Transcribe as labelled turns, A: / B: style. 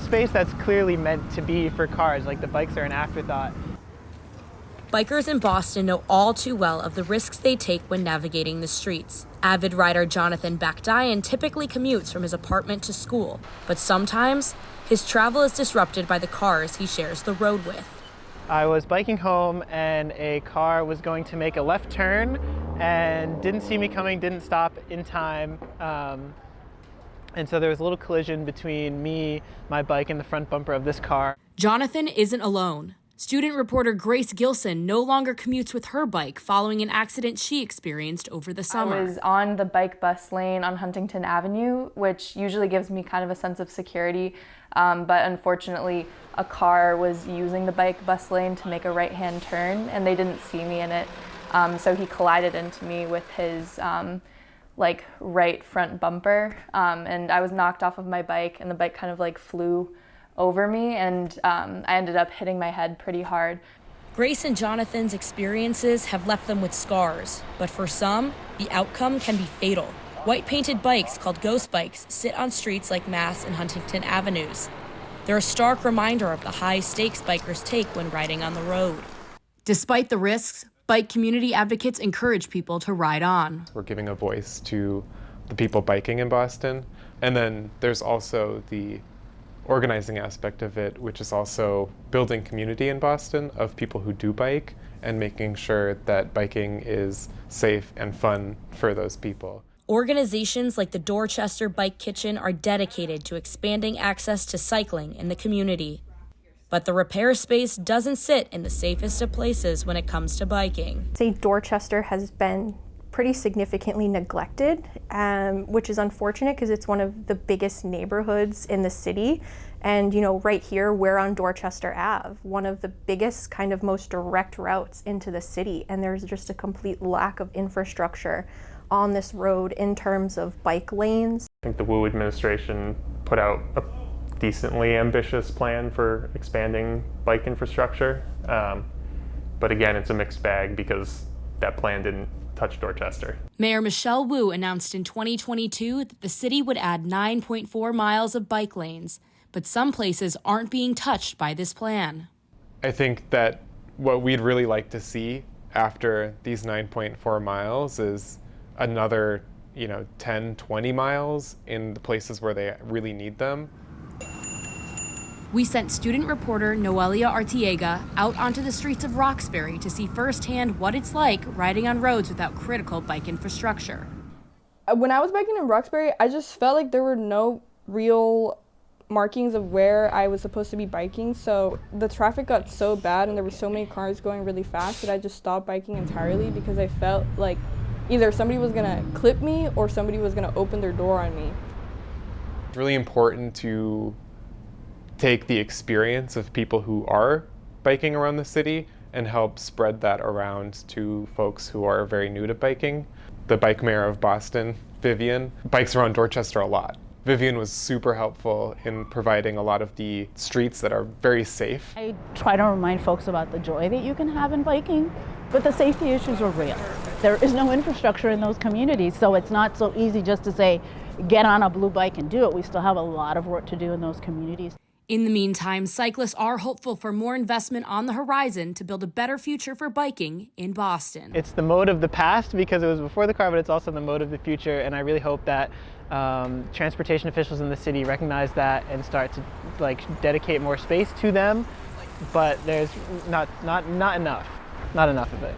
A: space that's clearly meant to be for cars. Like, the bikes are an afterthought.
B: Bikers in Boston know all too well of the risks they take when navigating the streets. Avid rider Jonathan Bakdayan typically commutes from his apartment to school, but sometimes his travel is disrupted by the cars he shares the road with.
A: I was biking home and a car was going to make a left turn and didn't see me coming, didn't stop in time. And so there was a little collision between me, my bike, and the front bumper of this car.
B: Jonathan isn't alone. Student reporter Grace Gilson no longer commutes with her bike following an accident she experienced over the summer.
C: I was on the bike bus lane on Huntington Avenue, which usually gives me kind of a sense of security, but unfortunately a car was using the bike bus lane to make a right-hand turn and they didn't see me in it, so he collided into me with his right front bumper, and I was knocked off of my bike and the bike kind of flew over me, and I ended up hitting my head pretty hard.
B: Grace and Jonathan's experiences have left them with scars, but for some, the outcome can be fatal. White painted bikes called ghost bikes sit on streets like Mass and Huntington Avenues. They're a stark reminder of the high stakes bikers take when riding on the road. Despite the risks, bike community advocates encourage people to ride on.
D: We're giving a voice to the people biking in Boston. And then there's also the organizing aspect of it, which is also building community in Boston of people who do bike and making sure that biking is safe and fun for those people.
B: Organizations like the Dorchester Bike Kitchen are dedicated to expanding access to cycling in the community. But the repair space doesn't sit in the safest of places when it comes to biking.
E: Say Dorchester has been pretty significantly neglected, which is unfortunate because it's one of the biggest neighborhoods in the city. And right here, we're on Dorchester Ave, one of the biggest, kind of most direct routes into the city. And there's just a complete lack of infrastructure on this road in terms of bike lanes.
F: I think the Wu administration put out a decently ambitious plan for expanding bike infrastructure. But again, it's a mixed bag because that plan didn't touch Dorchester.
B: Mayor Michelle Wu announced in 2022 that the city would add 9.4 miles of bike lanes, but some places aren't being touched by this plan.
D: I think that what we'd really like to see after these 9.4 miles is another, 10, 20 miles in the places where they really need them.
B: We sent student reporter Noelia Arteaga out onto the streets of Roxbury to see firsthand what it's like riding on roads without critical bike infrastructure.
G: When I was biking in Roxbury, I just felt like there were no real markings of where I was supposed to be biking, so the traffic got so bad and there were so many cars going really fast that I just stopped biking entirely because I felt like either somebody was gonna clip me or somebody was gonna open their door on me.
D: It's really important to take the experience of people who are biking around the city and help spread that around to folks who are very new to biking. The bike mayor of Boston, Vivian, bikes around Dorchester a lot. Vivian was super helpful in providing a lot of the streets that are very safe.
H: I try to remind folks about the joy that you can have in biking, but the safety issues are real. There is no infrastructure in those communities, so it's not so easy just to say, get on a blue bike and do it. We still have a lot of work to do in those communities.
B: In the meantime, cyclists are hopeful for more investment on the horizon to build a better future for biking in Boston.
A: It's the mode of the past because it was before the car, but it's also the mode of the future. And I really hope that transportation officials in the city recognize that and start to dedicate more space to them. But there's not enough of it.